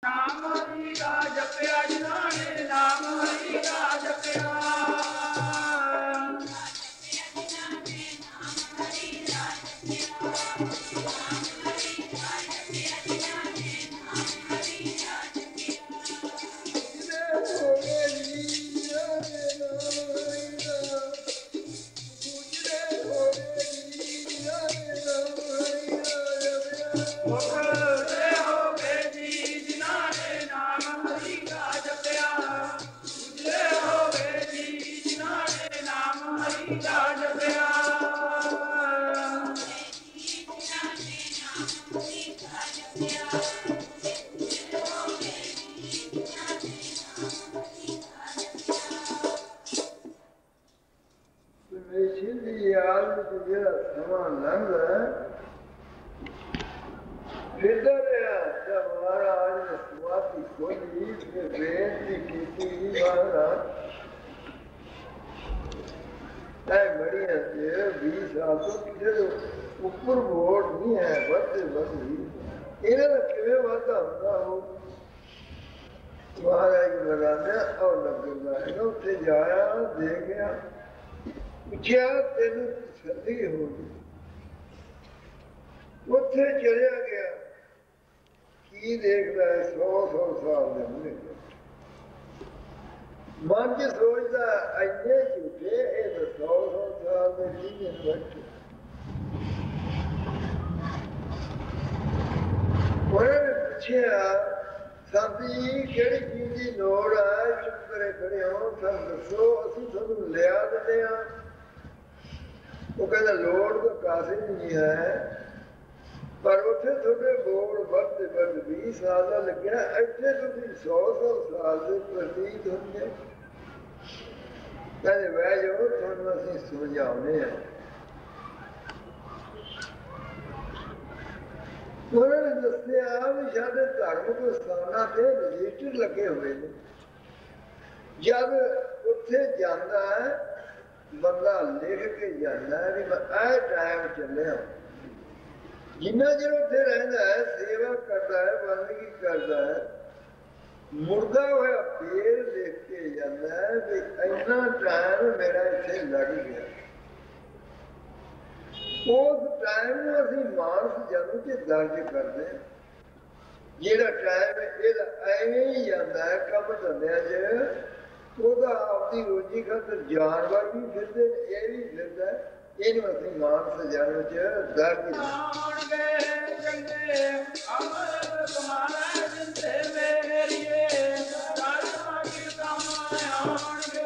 नाम हरि का जपया जिन्होंने नाम हरि का जपया ਉੱਪਰ ਵੋਟ ਨਹੀਂ ਹੈ ਵੱਧਦੇ ਵੱਧਦੀ ਇਹਨਾਂ ਦਾ ਕਿਵੇਂ ਵਾਧਾ ਹੁੰਦਾ ਉਹ ਮਹਾਰਾਜ ਲਗਾਉਂਦੇ ਔਰ ਲੱਗਦਾ ਹੈ ਉੱਥੇ ਜਾਇਆ ਦੇਖਿਆ ਪੁੱਛਿਆ ਤੈਨੂੰ ਤਸੱਲੀ ਹੋ ਗਈ ਉੱਥੇ ਚਲਿਆ ਗਿਆ ਕੀ ਦੇਖਦਾ ਹੈ 100 ਸਾਲ ਦੇ ਮੂਹਰੇ ਮਨ ਚ ਸੋਚਦਾ ਇੰਨੇ ਝੂਠੇ ਇਹ 100 ਸਾਲ ਦੇ ਜਿਹਨੇ ਬੈਠੇ ਉਹਨੇ ਪੁੱਛਿਆ ਸਾਡੀ ਕਿਹੜੀ ਚੀਜ਼ ਦੀ ਲੋੜ ਹੈ ਚੁੱਪ ਕਰੇ ਖੜੇ ਹੋ ਸਾਨੂੰ ਦੱਸੋ ਅਸੀਂ ਤੁਹਾਨੂੰ ਲਿਆ ਦਿੰਦੇ ਹਾਂ ਉਹ ਕਹਿੰਦਾ ਲੋੜ ਤਾਂ ਕਾਸੇ ਨਹੀਂ ਹੈ ਪਰ ਉੱਥੇ ਤੁਹਾਡੇ ਬੋਲ ਵੱਧ 20 ਸਾਲ ਦਾ ਲੱਗਿਆ ਇੱਥੇ ਤੁਸੀਂ 100 ਸਾਲ ਦੇ ਪ੍ਰਤੀਤ ਹੁੰਦੇ ਕਹਿੰਦੇ ਬਹਿ ਜਾਓ ਤੁਹਾਨੂੰ ਅਸੀਂ ਸਮਝਾਉਂਦੇ ਹਾਂ ਉਹਨਾਂ ਨੇ ਦੱਸਿਆ ਵੀ ਸਾਡੇ ਧਾਰਮਿਕ ਸਥਾਨਾਂ ਤੇ ਰਜਿਸਟਰ ਲੱਗੇ ਹੋਏ ਨੇ ਜਦ ਉੱਥੇ ਜਾਂਦਾ ਹੈ ਬੰਦਾ ਲਿਖ ਕੇ ਜਾਂਦਾ ਹੈ ਵੀ ਮੈਂ ਇਹ ਟਾਈਮ ਚੱਲਿਆ ਜਿੰਨਾ ਚਿਰ ਉੱਥੇ ਰਹਿੰਦਾ ਹੈ ਸੇਵਾ ਕਰਦਾ ਹੈ ਬੰਦਗੀ ਕਰਦਾ ਹੈ ਮੁਰਦਾ ਹੋਇਆ ਫੇਰ ਦੇਖ ਕੇ ਜਾਂਦਾ ਹੈ ਵੀ ਇੰਨਾ ਟਾਈਮ ਮੇਰਾ ਇੱਥੇ ਲੱਗ ਗਿਆ ਉਸ ਟਾਈਮ ਨੂੰ ਅਸੀਂ ਮਾਨਸ ਜਨਮ ਚ ਦਰਜ ਕਰਦੇ ਹਾਂ ਜਿਹੜਾ ਟਾਈਮ ਇਹਦਾ ਐਵੇਂ ਹੀ ਜਾਂਦਾ ਹੈ ਕੰਮ ਧੰਦਿਆਂ ਚ ਉਹਦਾ ਆਪਦੀ ਰੋਜੀ ਖਾਤਰ ਜਾਨਵਰ ਵੀ ਫਿਰਦੇ ਇਹ ਵੀ ਫਿਰਦਾ ਇਹਨੂੰ ਅਸੀਂ ਮਾਨਸ ਜਨਮ ਚ ਦਰਜ ਚੰਗੇ ਅਮਰ ਤੁਮਾਰਾ ਜਿੰਦੇ ਮੇਰੀਏ ਕਰਮਾ ਕੀ ਕੰਮ ਆਉਣਗੇ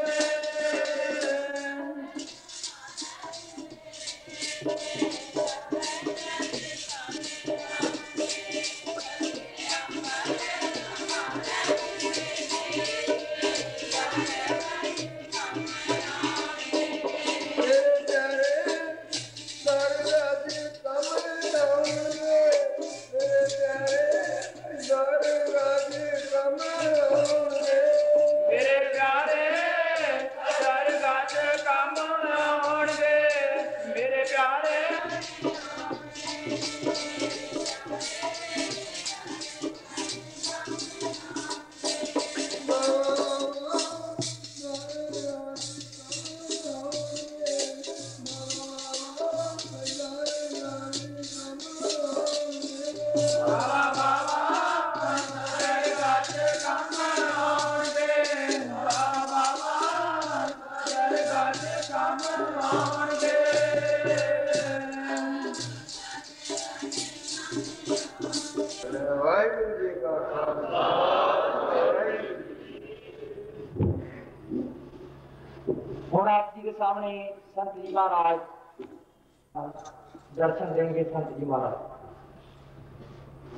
सामने संत जी महाराज दर्शन देंगे। संत जी महाराज।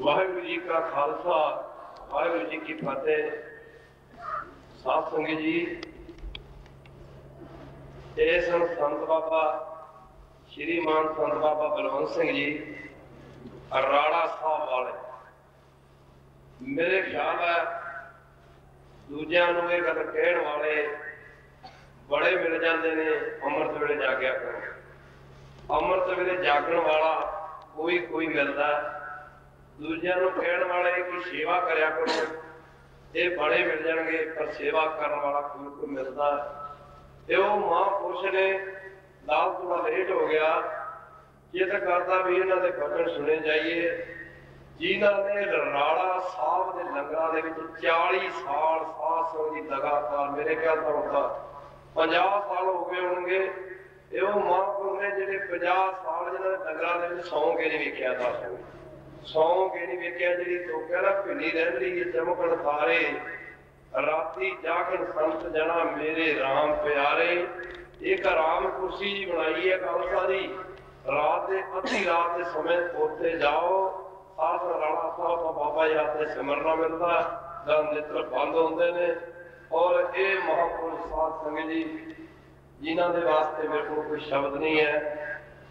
वाहिगुरु जी का खालसा वाहिगुरु जी की फतेह। साध संगत जी, ये संत बाबा श्रीमान संत बाबा बलवंत सिंह जी अराड़ा साहब वाले। मेरे ख्याल है दूजिया नूं ये गल कहण वाले बड़े मिल जाते ने अमृत वेले जागया करो। अमृत वेले जागण वाला कोई कोई मिलता ਦੂਜਿਆਂ ਨੂੰ ਕਹਿਣ ਵਾਲੇ ਕਿ ਸੇਵਾ ਕਰਿਆ ਕਰੋ, ਇਹ ਬੜੇ ਮਿਲ ਜਾਣਗੇ, ਪਰ ਸੇਵਾ ਕਰਨ ਵਾਲਾ ਕੋਈ ਮਿਲਦਾ। ਤੇ ਉਹ ਮਹਾਂਪੁਰਸ਼ ਨੇ ਨਾਲ ਥੋੜਾ ਲੇਟ ਹੋ ਗਿਆ, ਇਹ ਤਾਂ ਕਰਦਾ ਵੀ ਇਹਨਾਂ ਦੇ ਬਚਨ ਸੁਣੇ ਜਾਈਏ, ਜਿਨ੍ਹਾਂ ਨੇ ਰਾੜਾ ਸਾਹਿਬ ਦੇ ਲੰਗਰਾਂ ਦੇ ਵਿੱਚ 40 ਸਾਲ ਸਾਧ ਸੰਗਤ ਦੀ ਲਗਾਤਾਰ, ਮੇਰੇ ਖਿਆਲ ਤਾਂ ਹੁਣ ਤਾਂ 50 ਸਾਲ ਹੋ ਗਏ ਹੋਣਗੇ। ਇਹ ਉਹ ਮਹਾਂਪੁਰਖ ਨੇ ਜਿਹੜੇ 50 ਸਾਲ ਜਿਹਨਾਂ ਦੇ ਲੰਗਰਾਂ ਦੇ ਵਿੱਚ ਸੌਂ ਕੇ ਨਹੀਂ ਵੇਖਿਆ, ਸੌਂ ਕੇ ਨਹੀਂ ਵੇਖਿਆ। ਜਿਹੜੀ ਤੋਕਿਆ ਨਾ ਭਿੰਨੀ ਰਹਿੰਦੀ ਚਮਕਣ ਤਾਰੇ, ਰਾਤੀ ਜਾਗਣ ਸੰਤ ਜਣਾ ਮੇਰੇ ਰਾਮ ਪਿਆਰੇ। ਇੱਕ ਆਰਾਮ ਕੁਰਸੀ ਜੀ ਬਣਾਈ ਹੈ ਖਾਲਸਾ ਦੀ, ਰਾਤ ਦੇ ਅੱਧੀ ਰਾਤ ਦੇ ਸਮੇਂ ਉੱਥੇ ਜਾਓ, ਸਾਧ ਰਾਣਾ ਸਾਹਿਬ ਤੋਂ ਬਾਬਾ ਜੀ ਹੱਥ ਸਿਮਰਨਾ ਮਿਲਦਾ, ਜਦ ਨੇਤਰ ਬੰਦ ਹੁੰਦੇ ਨੇ। ਔਰ ਇਹ ਮਹਾਂਪੁਰਸ਼ ਸਾਧ ਸੰਗਤ ਜੀ, ਜਿਨ੍ਹਾਂ ਦੇ ਵਾਸਤੇ ਮੇਰੇ ਕੋਲ ਕੋਈ ਸ਼ਬਦ ਨਹੀਂ ਹੈ।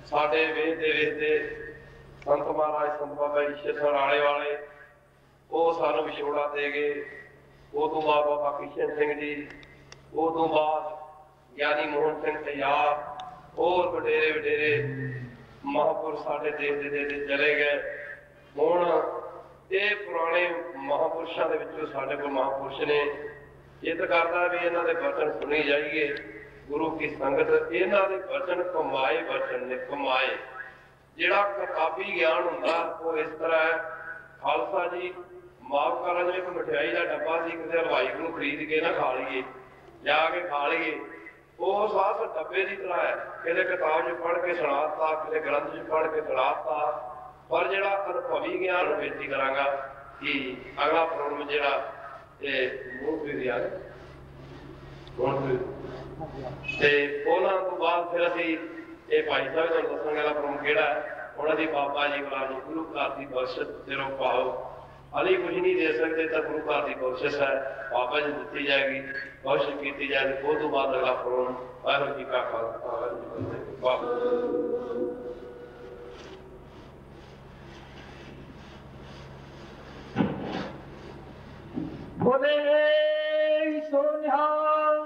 ਸਾਡੇ ਵੇਖਦੇ ਵੇਖਦੇ ਸੰਤ ਮਹਾਰਾਜ ਸੰਤ ਬਾਬਾ ਈਸ਼ਰ ਰਾਲੇ ਵਾਲੇ ਉਹ ਸਾਨੂੰ ਵਿਛੋੜਾ ਦੇ ਗਏ। ਉਹ ਤੋਂ ਬਾਅਦ ਬਾਬਾ ਕਿਸ਼ਨ ਸਿੰਘ ਜੀ, ਉਹ ਤੋਂ ਬਾਅਦ ਗਿਆਨੀ ਮੋਹਨ ਸਿੰਘ ਤੇਜ਼ਾਬ, ਹੋਰ ਵਡੇਰੇ ਵਡੇਰੇ ਮਹਾਂਪੁਰਸ਼ ਸਾਡੇ ਦੇਸ਼ ਦੇ ਚਲੇ ਗਏ। ਹੁਣ ਇਹ ਪੁਰਾਣੇ ਮਹਾਂਪੁਰਸ਼ਾਂ ਦੇ ਵਿੱਚੋਂ ਸਾਡੇ ਕੋਲ ਮਹਾਂਪੁਰਸ਼ ਨੇ, ਚਿੱਤ ਕਰਦਾ ਵੀ ਇਹਨਾਂ ਦੇ ਬਚਨ ਸੁਣੀ ਜਾਈਏ। ਗੁਰੂ ਕੀ ਸੰਗਤ, ਇਹਨਾਂ ਦੇ ਬਚਨ ਕਮਾਏ ਬਚਨ ਨੇ, ਕਮਾਏ। ਜਿਹੜਾ ਕਿਤਾਬੀ ਗਿਆਨ ਹੁੰਦਾ ਉਹ ਇਸ ਤਰ੍ਹਾਂ ਹੈ, ਖਾਲਸਾ ਜੀ ਮਾਫ ਕਰਨ, ਜਿਵੇਂ ਇੱਕ ਮਠਿਆਈ ਦਾ ਡੱਬਾ ਸੀ, ਕਿਸੇ ਹਲਵਾਈ ਨੂੰ ਖਰੀਦ ਕੇ ਨਾ ਖਾ ਲਈਏ, ਜਾ ਕੇ ਖਾ ਲਈਏ, ਉਹ ਸਾਸ ਡੱਬੇ ਦੀ ਤਰ੍ਹਾਂ ਹੈ। ਕਿਸੇ ਕਿਤਾਬ 'ਚ ਪੜ੍ਹ ਕੇ ਸੁਣਾਤਾ, ਕਿਸੇ ਗ੍ਰੰਥ 'ਚ ਪੜ੍ਹ ਕੇ ਸੁਣਾਤਾ। ਪਰ ਜਿਹੜਾ ਅਨੁਭਵੀ ਗਿਆਨ ਨੂੰ ਬੇਨਤੀ ਕਰਾਂਗਾ ਕਿ ਅਗਲਾ ਪ੍ਰੋਗਰਾਮ ਜਿਹੜਾ ਇਹ ਮੂੰਹ ਦੀ ਆ ਤੇ ਉਹਨਾਂ ਤੋਂ ਬਾਅਦ ਫਿਰ ਅਸੀਂ ਇਹ ਭਾਈ ਸਾਹਿਬ ਤੁਹਾਨੂੰ ਦੱਸਾਂਗੇ ਅਗਲਾ ਪ੍ਰੋਗਰਾਮ ਕਿਹੜਾ ਹੈ। ਹੁਣ ਅਸੀਂ ਬਾਬਾ ਜੀ ਕੋਲ ਗੁਰੂ ਘਰ ਦੀ ਬਖਸ਼ਿਸ਼ ਸਿਰੋਂ ਪਾਓ, ਹਾਲੀ ਕੁਝ ਨਹੀਂ ਦੇ ਸਕਦੇ ਤਾਂ ਗੁਰੂ ਘਰ ਦੀ ਬਖਸ਼ਿਸ਼ ਹੈ, ਬਾਬਾ ਜੀ ਦਿੱਤੀ ਜਾਏਗੀ, ਬਖਸ਼ਿਸ਼ ਕੀਤੀ ਜਾਏਗੀ। ਉਹ ਤੋਂ ਬਾਅਦ ਅਗਲਾ ਪ੍ਰੋਗਰਾਮ। ਵਾਹਿਗੁਰੂ ਜੀ ਕਾ ਖਾਲਸਾ, ਵਾਹਿਗੁਰੂ ਜੀ ਕੀ ਫਤਿਹ। बोले सो निहाल।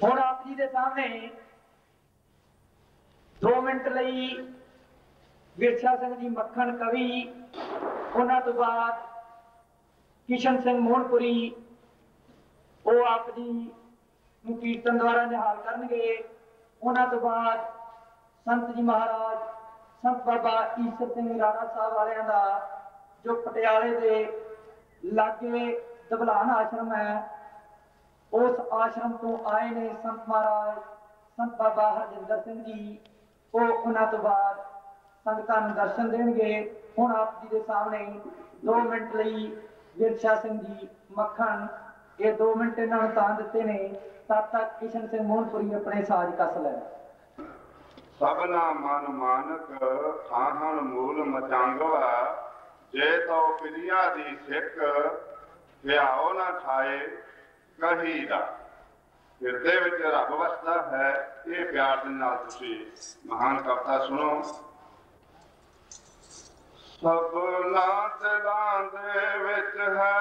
ਹੁਣ ਆਪ ਜੀ ਦੇ ਸਾਹਮਣੇ 2 ਮਿੰਟ ਲਈ ਵਿਰਛਾ ਸਿੰਘ ਜੀ ਮੱਖਣ ਕਵੀ, ਉਹਨਾਂ ਤੋਂ ਬਾਅਦ ਕਿਸ਼ਨ ਸਿੰਘ ਮੋਹਨਪੁਰੀ, ਉਹ ਆਪ ਜੀ ਨੂੰ ਕੀਰਤਨ ਦੁਆਰਾ ਨਿਹਾਲ ਕਰਨਗੇ। ਉਹਨਾਂ ਤੋਂ ਬਾਅਦ ਸੰਤ ਜੀ ਮਹਾਰਾਜ ਸੰਤ ਬਾਬਾ ਈਸ਼ਰ ਸਿੰਘ ਰਾਣਾ ਸਾਹਿਬ ਵਾਲਿਆਂ ਦਾ, ਜੋ ਪਟਿਆਲੇ ਦੇ ਲਾਗੇ ਦਬਲਾਨ ਆਸ਼ਰਮ ਹੈ, ਉਸ ਆਸ਼ਰਮ ਤੋਂ ਆਏ ਨੇ ਸੰਤ ਮਹਾਰਾਜ ਸੰਤ ਬਾਬਾ ਹਰਜਿੰਦਰ ਸਿੰਘ ਜੀ, ਉਹ ਉਹਨਾਂ ਤੋਂ ਬਾਅਦ ਸੰਗਤਾਂ ਨੂੰ ਦਰਸ਼ਨ ਦੇਣਗੇ। ਹੁਣ ਆਪ ਜੀ ਦੇ ਸਾਹਮਣੇ 2 ਮਿੰਟ ਲਈ ਵਿਰਛਾ ਸਿੰਘ ਜੀ ਮੱਖਣ, ਇਹ 2 ਮਿੰਟ ਇਹਨਾਂ ਨੂੰ ਤਾਂ ਦਿੱਤੇ ਨੇ, ਤਦ ਤੱਕ ਕਿਸ਼ਨ ਸਿੰਘ ਮੋਹਨਪੁਰੀ ਆਪਣੇ ਸਾਜ਼ ਕੱਸ ਲੈਣ। ਸਭਨਾ ਮਨ ਮਾਨਕ ਆਹਣ ਮੂਲ ਮਚਾਂਗਵਾ, ਜੇ ਤੋ ਪਿਰਿਆ ਦੀ ਸਿੱਖ ਹਿਆਓ ਨਾ ਠਾਏ ਕਹੀਦਾ। ਹਿਰਦੇ ਵਿੱਚ ਰੱਬ ਵਸਦਾ ਹੈ। ਇਹ ਪਿਆਰ ਦੇ ਨਾਲ ਤੁਸੀਂ ਮਹਾਨ ਕਵਿਤਾ ਸੁਣੋ। ਸਭਨਾ ਦਿਲਾਂ ਦੇ ਵਿੱਚ ਹੈ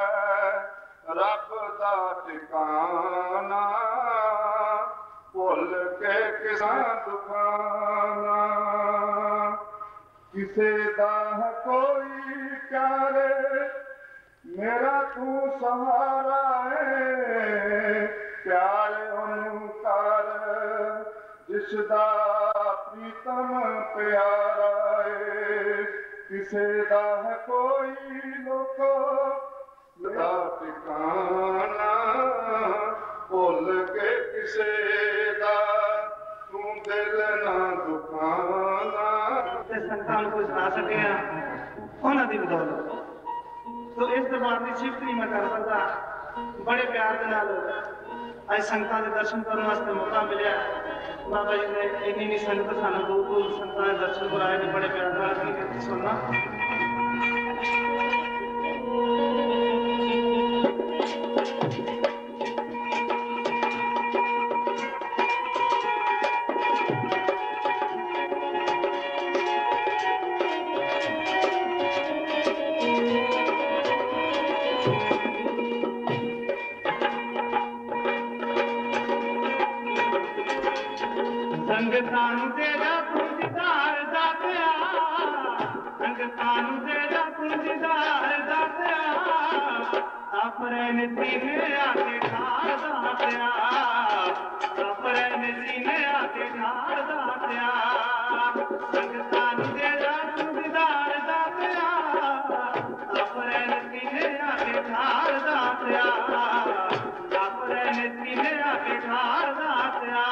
ਰੱਬ ਦਾ ਟਿਕਾਣਾ, ਭੁੱਲ ਕੇ ਕਿਸਾਂ ਦੁਖਾਨਾ। ਕਿਸੇ ਦਾ ਹੈ ਕੋਈ ਪਿਆਰੇ, ਮੇਰਾ ਤੂੰ ਸਹਾਰਾ ਹੈ। ਪਿਆਰੇ ਉਹਨੂੰ ਕਰ ਜਿਸ ਦਾ ਪ੍ਰੀਤਮ ਪਿਆਰਾ ਹੈ। ਕਿਸੇ ਦਾ ਹੈ ਕੋਈ ਲੋਕੋ ਦਾ ਟਿਕਾਣਾ, ਭੁੱਲ ਕੇ ਕਿਸੇ ਦਾ ਤੂੰ ਦਿਲ ਨਾ ਦੁਖਾਨਾ। ਤੇ ਸੰਤਾਂ ਨੂੰ ਕੁਝ ਸੁਣਾ ਸਕੇ ਆ ਉਹਨਾਂ ਦੀ ਬਦੌਲਤ। ਸੋ ਇਸ ਦਰਬਾਰ ਦੀ ਸਿਫਤ ਨਹੀਂ ਮੈਂ ਕਰ ਸਕਦਾ। ਬੜੇ ਪਿਆਰ ਦੇ ਨਾਲ ਅੱਜ ਸੰਗਤਾਂ ਦੇ ਦਰਸ਼ਨ ਕਰਨ ਵਾਸਤੇ ਮੌਕਾ ਮਿਲਿਆ। ਬਾਬਾ ਜੀ ਨੇ ਇੰਨੀ ਸੰਗਤ ਸਾਨੂੰ ਦੂਰ ਦੂਰ ਸੰਗਤਾਂ ਦੇ ਦਰਸ਼ਨ ਕਰਾਏ ਨੇ, ਬੜੇ ਪਿਆਰ ਨਾਲ ਕੀ ਸੁਣਨਾ। ਸੰਗਤਾਂ ਨੂੰ ਤੇਰਾ ਦੀਦਾਰ ਦਾ संगतानु तेरा तुझदार दात्या अपने सीने आके ठार दात्या अपने सीने आके ठार दात्या संगतानु तेरा तुझदार दात्या अपने सीने आके ठार दात्या अपने सीने आके ठार दात्या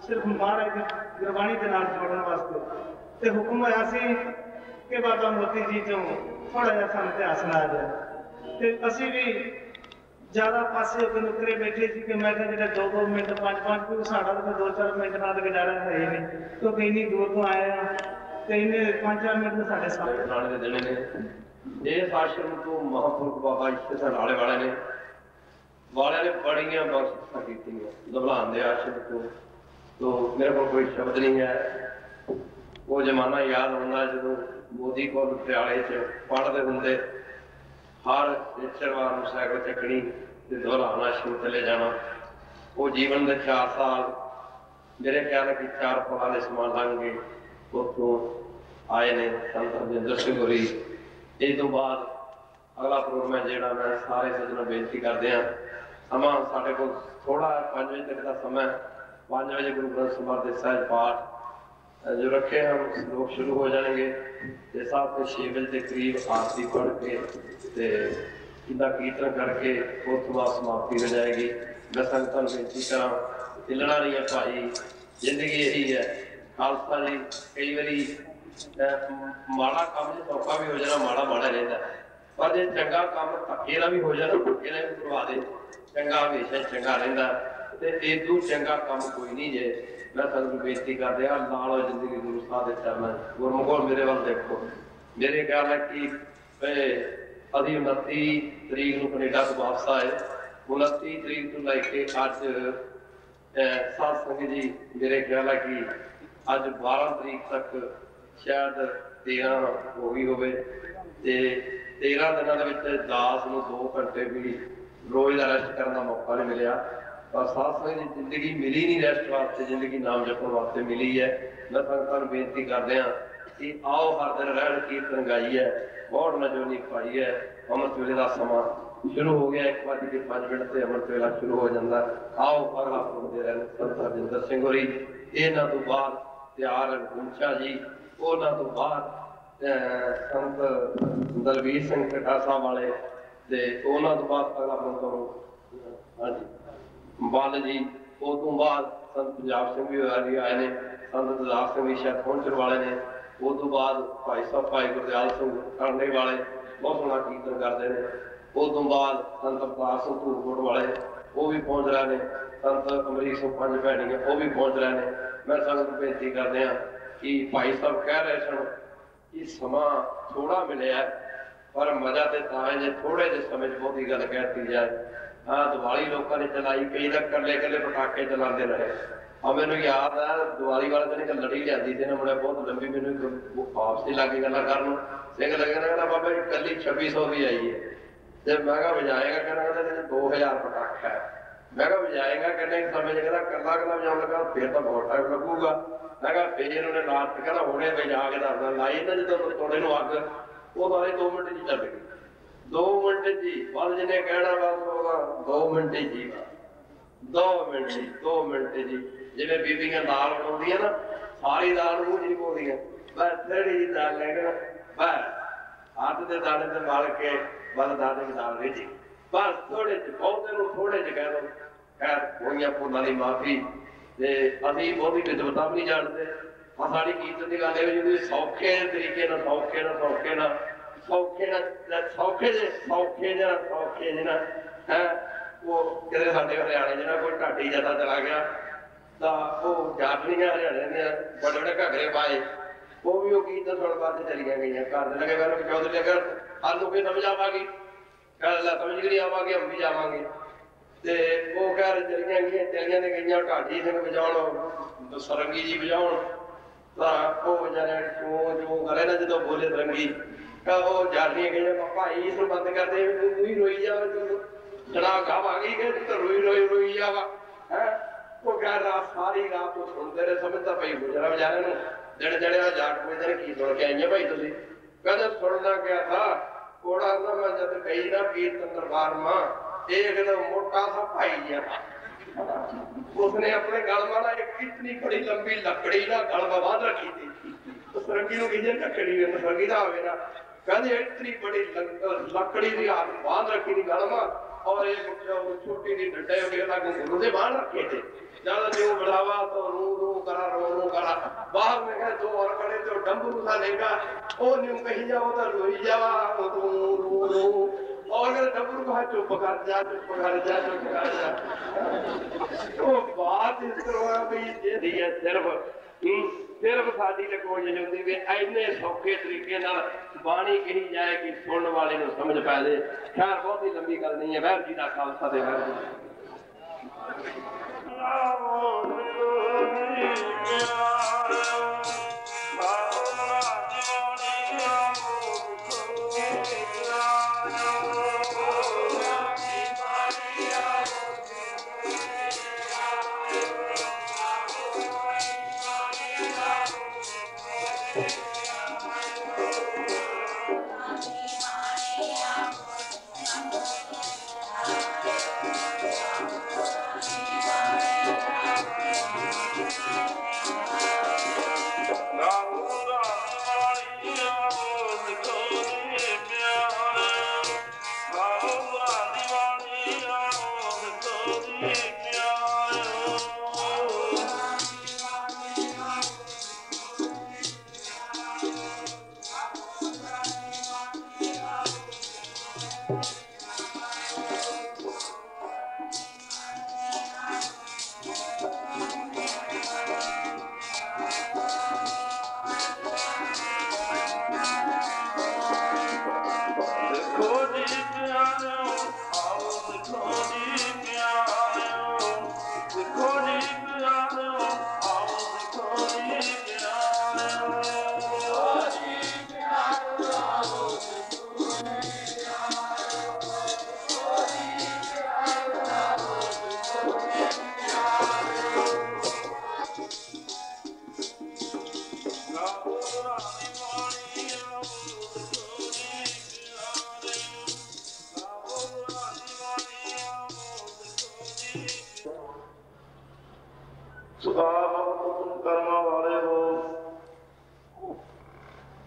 सिर्फ महाराज गुरबाणी के नाल जोड़न वास्ते ते हुक्म होया सी कि बाबा मोती जी चों थोड़ा जिहा सानूं इतिहास सुना जाए ते असीं भी ज्यादा पासे होकर नुकरे बैठे सी कि मैं कहा जो 2 मिनट 5 मिनट साड़ा तो 2-4 मिनट बाद गुजारा है ही नहीं क्योंकि इन्नी दूर तो आए हैं ते इन्हें 5-4 मिनट तो साढ़े सामने नाले दे देने ने इस आश्रम तो महापुरुष बाबा इश्ते सनाले वाले ने बड़ियां बख्शिशां कीतियां दबलान दे आश्रम तो मेरे को कोई शब्द नहीं है। वो जमाना याद होना जो मोदी को पटियाले च पढ़ते होंगे हर शनिवार को साइकिल चकनी दोहराना शुरू चले जाना। वो जीवन के 4 साल मेरे ख्याल है कि 4 पढ़ाने समान लंघ गए। उतों आए ने संत हरजिंदर सिंह होरी। इस तो बाद अगला प्रोग्राम है जोड़ा मैं सारे सज्जनों बेनती करते हैं समा साढ़े को थोड़ा 5 बजे तक का समय 5 बजे गुरु ग्रंथ साहिब के सहज पाठ जो रखे हम लोग शुरू हो जाएंगे। साथ 6 बजे के करीब आरती पढ़ के इदा कीर्तन करके उस बाद समाप्ति हो जाएगी। मैं संगत बेनती करा हिलना नहीं है भाई, जिंदगी यही है। खालसा जी कई बारी माड़ा काम जो सौखा भी हो जाना माड़ा माड़ा रहता है। पर जो चंगा काम धक्के ना भी हो जाए धक्के ना भी करवा दे चंगा हमेशा चंगा रहिंदा ते इदू चंगा काम कोई नहीं जे। मैं तुहानू बेनती कर दिया नाल जिंदगी गुरु साहब दे चरणा गुरमुखो मेरे वाल देखो मेरे ख्याल है कि अभी 29 तरीक को कनेडा तो वापस आए 29 तरीक तो लैके अज सात संगत जी मेरे ख्याल है कि अज 12 तरीक तक शायद 13 हो गई होवे ते 13 दिनों दास नूं 2 घंटे भी रोज का रेस्ट करने का मौका नहीं मिलया पर सात संगत जी जिंदगी मिली नहीं रेस्ट वास्ते जिंदगी नाम जपण वास्ते मिली है। मैं संगतां नूं बेनती करदे हां कि आओ हर दिन रहन कीर्तन गाई है बहुत नजोनी पाई है। अमृत वेले का समा शुरू हो गया 1:05 से अमृत वेला शुरू हो जाता आओ अगला सुनते रहन संत हरजिंदर सिंह होरी इन्हां तो बाद त्यार गुंचा जी उन्हां तो बाद संत दलवीर सिंह कटा साहब वाले ते उन्हां तो बाद अगला पंत हाँ जी बल जी उस तो बाद संत पंजाब सिंह भी आए ने संत दलार सिंह भी शायद पहुंचण वाले ने उस तो बाद भाई साहब भाई गुरदयाल सिंह करने वाले बहुत सोहना कीर्तन करते हैं। उस तो बाद संत अवतार सिंह धूरकोट वाले वो भी पहुंच रहे हैं संत अमरीक सिंह पंज भैणियां वो भी पहुंच रहे हैं। मैं संगत को बेनती करते हैं कि भाई साहब कह रहे सन कि समा थोड़ा मिले है पर मजा तो है जो थोड़े जे समय बहुत ही गल कहती जाए। हाँ दिवाली लोगों ने चलाई कई तो कले कले पटाके चलाते रहे और मैनू याद है दिवाली वाले दिन एक लड़ी लियादी थी ना मुड़े बहुत लंबी मैनू वापसी लगे गल कर सिंह लगे ना कहना बाबा जी कली 2600 की आई है तो मैं कहा बजाएगा कहना 2000 पटाखा है मैं कहा बजाएगा कहने समय कहना कला कला बजाने लगा फिर तो बहुत टाइम लगूगा मैं कहा फिर उन्हें लास्ट कहना हुणे बजा के दसदा लाई ना जो थोड़े नूं अग वो सारे 2 मिनट च चल गई 2 मिनट जी बल जिन्हें कहना बस 2 मिनट जी 2 मिनट जी जिवें बीबियां दाल बनाउंदियां ना सारी दाल मूंह च नहीं पाउंदियां बस थोड़ी जी दाल लेकर बस हाथ के दाने से मल के बल दाने की दाल भेजी बस थोड़े बहुते नूं थोड़े च कह दो खैर होइयां भुलां दी माफी ते असीं बहुती विद्वता भी नहीं जानते साड़ी कीर्तन की गल ये सौखे तरीके सौखे ना है वो कहते साडे हरियाणे च ना कोई ढाडी ज्यादा चला गया तो वो जाटनियां हरियाणे ने बड़े बड़े घगरे पाए वो भी वो कीर्तन सुन पाते चलिया गई घर दे लगे कहने चौधरी अगर सानू कोई समझ आवागी कल समझ नहीं आवागे हम भी जावांगे ते वो घर चलिया गई ढाडी सिंह बजाउण सरंगी जी बजाउण तो बेचारे जो करे ना जो बोले सरंगी वो जाटनियां गई भाई इस बंद कर दे तू ही रोई जा जनाब गाव आ गई तो रोई जावा है वो कह रहा सारी रात को सुनते रहे समझता भाई गुजरा बेचारे दिन चढ़िया जाट पुछते की सुन के आई भाई तुम कहते सुनना क्या था थोड़ा सा मैं जब गई ना कीर्तन दरबार मां एक मोटा सा भाई था उसने अपने गल वाला एक इतनी बड़ी लंबी लकड़ी ना गल में बांध रखी थी तो सरंगी को कही लकड़ी सरंगी का आवे ना कहते इतनी बड़ी लकड़ी की हाथ बांध रखी थी गल में और एक छोटी सी डंडे गुरु से बांध रखे थे ज्यादा जो बढ़ावा तो रू करा बाहर में कहे 2 और खड़े तो डंबू सा लेगा वो न्यू कहीं जाओ तो रोई जावा और अगर डंबू को चुप कर जा तो बात इस तरह भाई जी है सिर्फ साडी लकोई होंदी वे इन्ने सौखे तरीके नाल बाणी कही जाए कि सुनने वाले नूं समझ पै दे। खैर बहुत ही लंबी गल नहीं है वाहिगुरू जी दा खालसा ते वाहिगुरू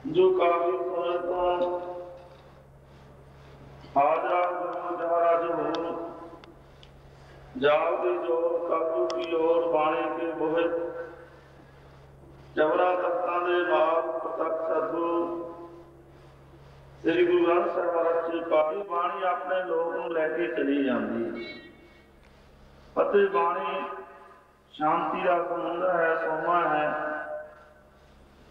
जो काफी समय तो हाजरा जहरा जो हो जाओ जोर काबू की ओर बाणी के बोहे जबरा तख्तां दे बाग प्रतख सदगुरु श्री गुरु ग्रंथ ਸਾਹਿਬ ਰਚੀ ਕਾਫੀ ਬਾਣੀ ਆਪਣੇ ਲੋਕ ਨੂੰ ਲੈ ਕੇ ਚਲੀ ਜਾਂਦੀ ਹੈ ਅਤੇ ਬਾਣੀ ਸ਼ਾਂਤੀ ਦਾ ਸਮੁੰਦਰ ਹੈ, ਸੋਮਾ ਹੈ।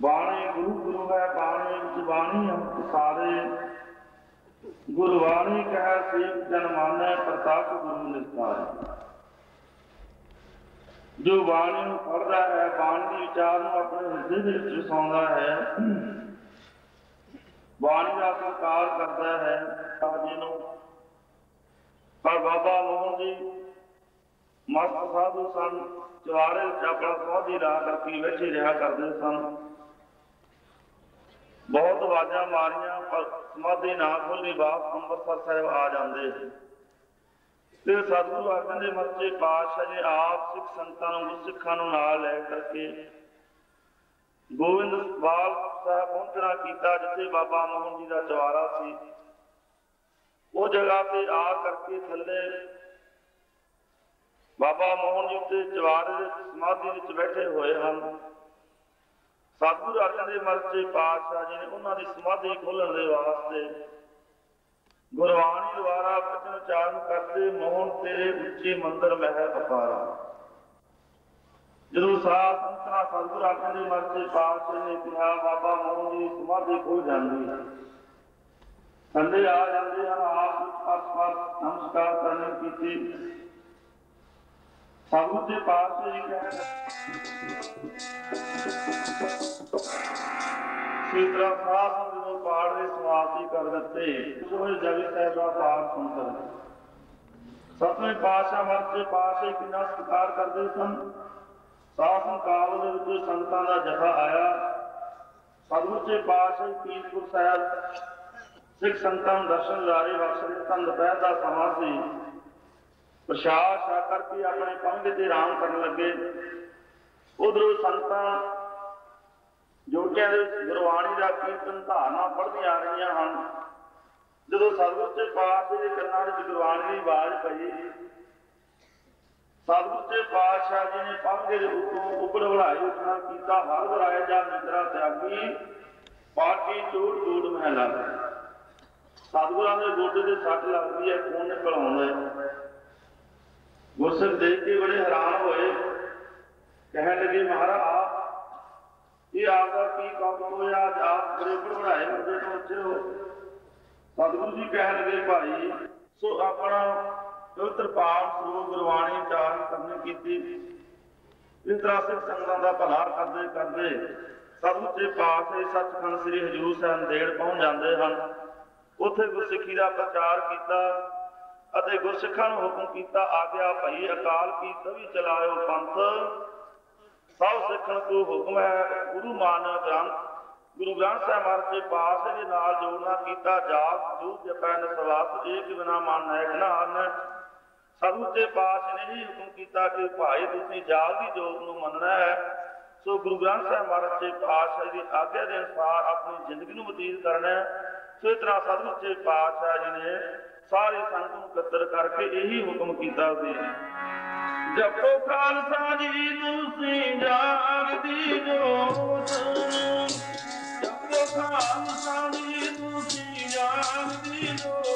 ਬਾਣੀ ਗੁਰੂ ਗੁਰੂ ਹੈ, ਬਾਣੀ ਵਿੱਚ ਬਾਣੀ ਅੰਮ੍ਰਿਤ ਸਾਰੇ ਗੁਰਬਾਣੀ ਕਹਿ ਸੇਵ ਜਨ ਮਾਨੈ ਪ੍ਰਤਾਪ ਗੁਰੂ ਨਿਸਤਾਰੇ। ਜੋ ਬਾਣੀ ਨੂੰ ਪੜ੍ਹਦਾ ਹੈ, ਬਾਣੀ ਦੇ ਵਿਚਾਰ ਨੂੰ ਆਪਣੇ ਹਿਰਦੇ ਦੇ ਵਿੱਚ ਵਸਾਉਂਦਾ ਹੈ, ਬਾਣੀ ਦਾ ਸਤਿਕਾਰ ਕਰਦਾ ਹੈ ਜੀ ਨੂੰ। ਪਰ ਬਾਬਾ ਮੋਹਨ ਜੀ ਮਸਤ ਸਾਧੂ ਸਨ, ਚੁਆਰੇ ਵਿੱਚ ਆਪਣਾ ਸਮਾਧੀ ਲਾ ਕਰਕੇ ਬੈਠੇ ਰਿਹਾ ਕਰਦੇ ਸਨ। ਬਹੁਤ ਆਵਾਜ਼ਾਂ ਮਾਰੀਆਂ ਪਰ ਸਮਾਧੀ ਨਾ ਖੋਲੀ, ਵਾਪਸ ਅੰਮ੍ਰਿਤਸਰ ਸਾਹਿਬ ਆ ਜਾਂਦੇ। ਤੇ ਸਤਿਗੁਰੂ ਅਰਜਨ ਦੇਵ ਸੱਚੇ ਪਾਤਸ਼ਾਹ ਜੀ ਆਪ ਸਿੱਖ ਸੰਤਾਂ ਨੂੰ, ਗੁਰਸਿੱਖਾਂ ਨੂੰ ਨਾਲ ਲੈ ਕਰਕੇ ਗੋਬਿੰਦਵਾਲ ਸਾਹਿਬ ਪਹੁੰਚਣਾ ਕੀਤਾ, ਜਿੱਥੇ ਬਾਬਾ ਮੋਹਨ ਜੀ ਦਾ ਚੁਆਰਾ ਸੀ। ਉਹ ਜਗ੍ਹਾ ਤੇ ਆ ਕਰਕੇ ਥੱਲੇ ਬਾਬਾ ਮੋਹਨ ਜੀ ਉੱਤੇ ਚੁਆਰੇ ਦੇ ਸਮਾਧੀ ਵਿੱਚ ਬੈਠੇ ਹੋਏ ਹਨ। ਸਤਿਗੁਰੂ ਅਰਜਨ ਦੇਵ ਸੱਚੇ ਪਾਤਸ਼ਾਹ ਜੀ ਨੇ ਉਹਨਾਂ ਦੀ ਸਮਾਧੀ ਖੋਲ੍ਹਣ ਦੇ ਵਾਸਤੇ ਗੁਰਬਾਣੀ ਦੁਆਰਾ ਬਚਨ ਉਚਾਰਨ ਕਰਦੇ, ਮੋਹਨ ਤੇਰੇ ਉੱਚੇ ਮੰਦਰ ਮਹਿ ਅਪਾਰਾ। ਜਦੋਂ ਸਾਧ ਸੰਤਾਂ ਸਤਿਗੁਰੂ ਅਰਜਨ ਦੇਵ ਸੱਚੇ ਪਾਤਸ਼ਾਹ ਨੇ ਕਿਹਾ, ਬਾਬਾ ਮੋਹਨ ਜੀ ਸਮਾਧੀ ਖੁੱਲ ਜਾਂਦੀ ਹੈ, ਥੱਲੇ ਆ ਜਾਂਦੇ ਹਨ। ਆਪ ਪਰਸਪਰ ਨਮਸਕਾਰ ਕਰਨ ਕੀਤੀ। ਸਤਿਗੁਰੂ ਦੇ ਪਾਤਸ਼ਾਹ ਜੀ ਕਹਿੰਦੇ ਸੀਤਰਾ ਸਾਧ ਜਦੋਂ ਪਾਠ ਦੀ ਸਮਾਪਤੀ ਕਰ ਦਿੱਤੇ, ਉਹ ਜਪਜੀ ਸਾਹਿਬ ਦਾ ਪਾਠ ਸੁਣ ਕਰ ਸਤਵੇਂ ਪਾਤਸ਼ਾਹ ਮਰਚੇ ਪਾਤਸ਼ਾਹ ਕਿੰਨਾ ਸਤਿਕਾਰ ਕਰਦੇ ਸਨ। ਸਾਸਨ ਕਾਲ ਦੇ ਵਿੱਚ ਸੰਤਾਂ ਦਾ ਜਥਾ ਆਇਆ। ਸਤਿਗੁਰੂ ਦੇ ਪਾਤਸ਼ਾਹ ਕੀਰਤਪੁਰ ਸਾਹਿਬ ਸਿੱਖ ਸੰਤਾਂ ਨੂੰ ਦਰਸ਼ਨ ਲਾਰੇ ਬਖਸ਼ਦੇ ਸਨ। ਦੁਪਹਿਰ ਦਾ ਸਮਾਂ ਸੀ। ਪ੍ਰਸ਼ਾਦ ਛਕ ਕਰਕੇ ਆਪਣੇ ਪੰਗੇ ਤੇ ਆਰਾਮ ਕਰਨ ਲੱਗੇ। ਉਧਰੋਂ ਸੰਤਾਂ ਜੋਟਿਆਂ ਦੇ ਵਿੱਚ ਗੁਰਬਾਣੀ ਦਾ ਕੀਰਤਨ ਧਾਰਨਾ ਪੜ੍ਹਦੀਆਂ ਆ ਰਹੀਆਂ ਹਨ। ਜਦੋਂ ਸਤਿਗੁਰੂ ਦੇ ਪਾਤਸ਼ਾਹ ਦੇ ਕੰਨਾਂ ਵਿੱਚ ਗੁਰਬਾਣੀ ਦੀ ਆਵਾਜ਼ ਪਈ, ਸਤਿਗੁਰੂ ਦੇ ਪਾਤਸ਼ਾਹ ਜੀ ਨੇ ਪੰਗੇ ਦੇ ਉੱਤੋਂ ਉੱਪਰ ਵੜਾਈ ਉੱਠਣਾ ਕੀਤਾ। ਹਰ ਵਰਾਏ ਜਾਂ ਨਿੰਦਰਾ ਤਿਆਗੀ ਪਾਠੀ ਝੂਠ ਝੂਠ ਮਹਿਲਾ। ਸਤਿਗੁਰਾਂ ਦੇ ਗੋਡੇ ਤੇ ਸੱਟ ਲੱਗਦੀ ਹੈ, ਖੂਨ ਨਿਕਲ ਆਉਂਦਾ ਹੈ। ਗੁਰਸਿੱਖ ਦੇਖ ਕੇ ਬੜੇ ਹੈਰਾਨ ਹੋਏ, ਕਹਿਣ ਲੱਗੇ ਮਹਾਰਾਜ ਇਹ ਆਪਦਾ ਕੀ ਕੰਮ ਹੋਇਆ, ਅੱਜ ਆਪ ਬੜੇ ਬਣਾਏ ਹੁੰਦੇ ਤੋਂ ਉੱਥੇ ਹੋ। ਸਤਿਗੁਰੂ ਜੀ ਕਹਿਣ ਲੱਗੇ ਭਾਈ ਸੋ ਆਪਣਾ ਪਵਿੱਤਰ ਪਾਠ ਸਰੂਪ ਗੁਰਬਾਣੀ ਉਚਾਰਨ ਕਰਨੀ ਕੀਤੀ। ਇਸ ਤਰ੍ਹਾਂ ਸਿੱਖ ਸੰਗਤਾਂ ਦਾ ਭਲਾ ਕਰਦੇ ਕਰਦੇ ਸਤਿਗੁਰੂ ਦੇ ਪਾਤਸ਼ਾਹ ਸੱਚਖੰਡ ਸ੍ਰੀ ਹਜ਼ੂਰ ਸਾਹਿਬ ਨੰਦੇੜ ਪਹੁੰਚ ਜਾਂਦੇ ਹਨ। ਉੱਥੇ ਗੁਰਸਿੱਖੀ ਦਾ ਪ੍ਰਚਾਰ ਕੀਤਾ ਅਤੇ ਗੁਰਸਿੱਖਾਂ ਨੂੰ ਹੁਕਮ ਕੀਤਾ, ਆਗਿਆ ਭਈ ਅਕਾਲ ਕੀ ਤਵੀ ਚਲਾਇਓ ਪੰਥ, ਸਭ ਸਿੱਖਣ ਕੋ ਹੁਕਮ ਹੈ ਗੁਰੂ ਮਾਨਿ ਗ੍ਰੰਥ। ਗੁਰੂ ਗ੍ਰੰਥ ਸਾਹਿਬ ਮਹਾਰਾਜ ਦੇ ਪਾਤਸ਼ਾਹ ਦੇ ਨਾਲ ਜੋੜਨਾ ਕੀਤਾ। ਜਾਪ ਜੂਪ ਜਪੈ ਨਿਸਵਾਸ ਏਕ ਬਿਨਾ ਮਨ ਨਾਇਕ ਨਾ ਹਨ। ਸਤਿਗੁਰੂ ਦੇ ਪਾਤਸ਼ਾਹ ਨੇ ਹੀ ਹੁਕਮ ਕੀਤਾ ਕਿ ਭਾਈ ਤੁਸੀਂ ਜਾਗ ਦੀ ਜੋਤ ਨੂੰ ਮੰਨਣਾ ਹੈ। ਸੋ ਗੁਰੂ ਗ੍ਰੰਥ ਸਾਹਿਬ ਮਹਾਰਾਜ ਦੇ ਪਾਤਸ਼ਾਹ ਦੀ ਆਗਿਆ ਦੇ ਅਨੁਸਾਰ ਆਪਣੀ ਜ਼ਿੰਦਗੀ ਨੂੰ ਬਤੀਤ ਕਰਨਾ ਹੈ। ਸੋ ਇਸ ਤਰ੍ਹਾਂ ਸਤਿਗੁਰੂ ਦੇ ਪਾਤਸ਼ਾਹ ਜੀ ਨੇ ਸਾਰੀ ਸੰਗਤ ਨੂੰ ਇਕੱਤਰ ਕਰਕੇ ਇਹੀ ਹੁਕਮ ਕੀਤਾ ਸੀ, ਜਪੋ ਖਾਲਸਾ ਜੀ ਤੁਸੀਂ ਜਾਗਦੀ ਜੋਤ, ਜਪੋ ਖਾਲਸਾ ਜੀ ਤੁਸੀਂ ਜਾਗਦੀ ਜੋਤ।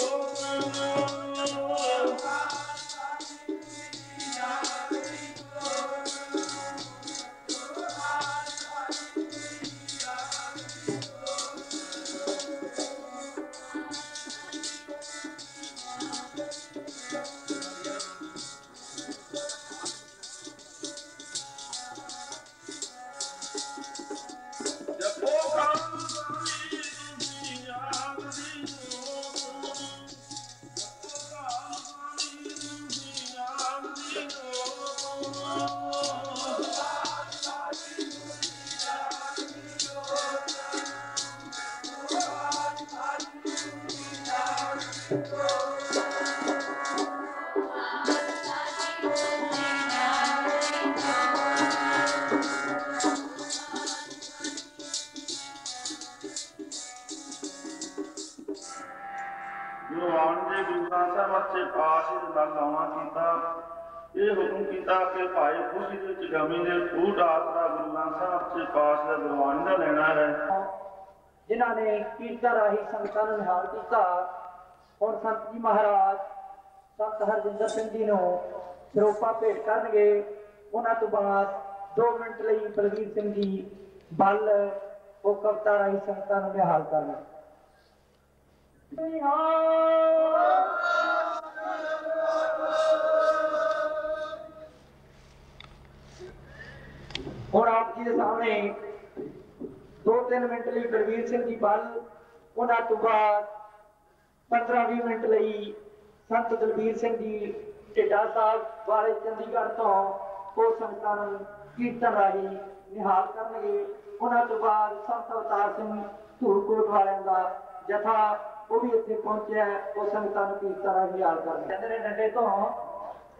ਨਾਲ ਲਾਉਣਾ ਕੀਤਾ। ਇਹ ਹੁਕਮ ਕੀਤਾ ਕਿ ਭਾਈ ਖੁਸ਼ੀ ਦੇ ਚਗਾਮੀ ਦੇ ਖੂਹ ਆਸਰਾ ਗੁਰੂ ਗ੍ਰੰਥ ਸਾਹਿਬ ਦੇ ਪਾਸ ਦਾ ਗੁਰਬਾਣੀ ਦਾ ਲੈਣਾ ਹੈ। ਜਿਨ੍ਹਾਂ ਨੇ ਕੀਰਤਨ ਰਾਹੀਂ ਸੰਗਤਾਂ ਨੂੰ ਨਿਹਾਲ ਕੀਤਾ। ਹੁਣ ਸੰਤ ਜੀ ਮਹਾਰਾਜ ਸੰਤ ਹਰਜਿੰਦਰ ਸਿੰਘ ਜੀ ਨੂੰ ਸਰੋਪਾ ਭੇਟ ਕਰਨਗੇ। ਉਹਨਾਂ ਤੋਂ ਬਾਅਦ 2 ਮਿੰਟ ਲਈ ਬਲਵੀਰ ਸਿੰਘ ਜੀ ਬੱਲ ਉਹ ਕਵਿਤਾ ਰਾਹੀਂ ਸੰਗਤਾਂ ਨੂੰ ਨਿਹਾਲ ਕਰਨਾ। ਹੁਣ ਆਪ ਜੀ ਦੇ ਸਾਹਮਣੇ 2-3 ਮਿੰਟ ਲਈ ਬਲਵੀਰ ਸਿੰਘ ਜੀ ਬੱਲ, ਉਹਨਾਂ ਤੋਂ ਬਾਅਦ 15-20 ਮਿੰਟ ਲਈ ਸੰਤ ਦਲਬੀਰ ਸਿੰਘ ਜੀ ਢਿੱਡਾ ਸਾਹਿਬ ਵਾਲੇ ਚੰਡੀਗੜ੍ਹ ਤੋਂ ਉਹ ਸੰਗਤਾਂ ਨੂੰ ਕੀਰਤਨ ਰਾਹੀਂ ਨਿਹਾਲ ਕਰਨਗੇ। ਉਹਨਾਂ ਤੋਂ ਬਾਅਦ ਸੰਤ ਅਵਤਾਰ ਸਿੰਘ ਧੂਰਕੋਟ ਵਾਲਿਆਂ ਦਾ ਜਥਾ ਉਹ ਵੀ ਇੱਥੇ ਪਹੁੰਚਿਆ, ਉਹ ਸੰਗਤਾਂ ਨੂੰ ਕੀਰਤਨ ਰਾਹੀਂ ਨਿਹਾਲ ਕਰਨਗੇ। ਕਹਿੰਦੇ ਨੇ ਡੰਡੇ ਤੋਂ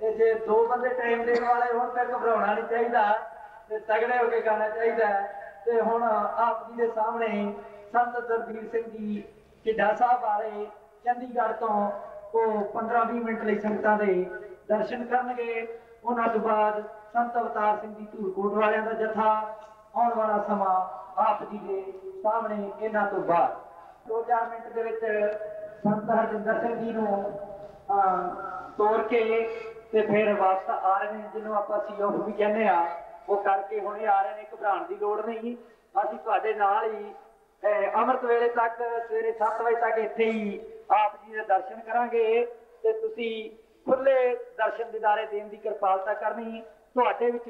ਇਹ ਜੇ 2 ਬੰਦੇ ਟਾਈਮ ਦੇਣ ਵਾਲੇ ਹੋਣ ਤਾਂ ਘਬਰਾਉਣਾ ਨਹੀਂ ਚਾਹੀਦਾ ਤੇ ਤਗੜੇ ਹੋ ਕੇ ਗਾਣਾ ਚਾਹੀਦਾ। ਤੇ ਹੁਣ ਆਪ ਜੀ ਦੇ ਸਾਹਮਣੇ ਸੰਤ ਦਲਬੀਰ ਸਿੰਘ ਜੀ ਢਿੱਡਾ ਸਾਹਿਬ ਵਾਲੇ ਚੰਡੀਗੜ੍ਹ ਤੋਂ ਉਹ 15-20 ਮਿੰਟ ਲਈ ਸੰਗਤਾਂ ਦੇ ਦਰਸ਼ਨ ਕਰਨਗੇ। ਉਹਨਾਂ ਤੋਂ ਬਾਅਦ ਸੰਤ ਅਵਤਾਰ ਸਿੰਘ ਜੀ ਧੂਰਕੋਟ ਵਾਲਿਆਂ ਦਾ ਜਥਾ ਆਉਣ ਵਾਲਾ ਸਮਾਂ ਆਪ ਜੀ ਦੇ ਸਾਹਮਣੇ। ਇਹਨਾਂ ਤੋਂ ਬਾਅਦ 2-4 ਮਿੰਟ ਦੇ ਵਿੱਚ ਸੰਤ ਹਰਜਿੰਦਰ ਸਿੰਘ ਜੀ ਨੂੰ ਤੋੜ ਕੇ ਤੇ ਫਿਰ ਵਾਪਸ ਆ ਰਹੇ ਨੇ, ਜਿਹਨੂੰ ਆਪਾਂ ਸੀਓਫ ਵੀ ਕਹਿੰਦੇ ਆ, ਉਹ ਕਰਕੇ ਹੁਣੇ ਆ ਰਹੇ ਨੇ। ਘਬਰਾਉਣ ਦੀ ਲੋੜ ਨਹੀਂ, ਅਸੀਂ ਤੁਹਾਡੇ ਨਾਲ ਹੀ ਅੰਮ੍ਰਿਤ ਵੇਲੇ ਤੱਕ ਸਵੇਰੇ 7 ਵਜੇ ਤੱਕ ਇੱਥੇ ਹੀ ਆਪ ਜੀ ਦੇ ਦਰਸ਼ਨ ਕਰਾਂਗੇ ਤੇ ਤੁਸੀਂ ਖੁੱਲੇ ਦਰਸ਼ਨ ਦੀਦਾਰੇ ਦੇਣ ਦੀ ਕਿਰਪਾਲਤਾ ਕਰਨੀ। ਤੁਹਾਡੇ ਵਿੱਚ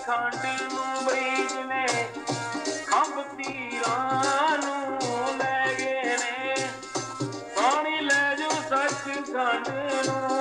ਖੰਡ ਨੂੰ ਬਈ ਜਿਵੇਂ ਖੰਭ ਤੀਰਾਂ ਨੂੰ ਲੈ ਗਏ ਨੇ, ਪਾਣੀ ਲੈ ਜੋ ਸੱਚ ਖੰਡ ਨੂੰ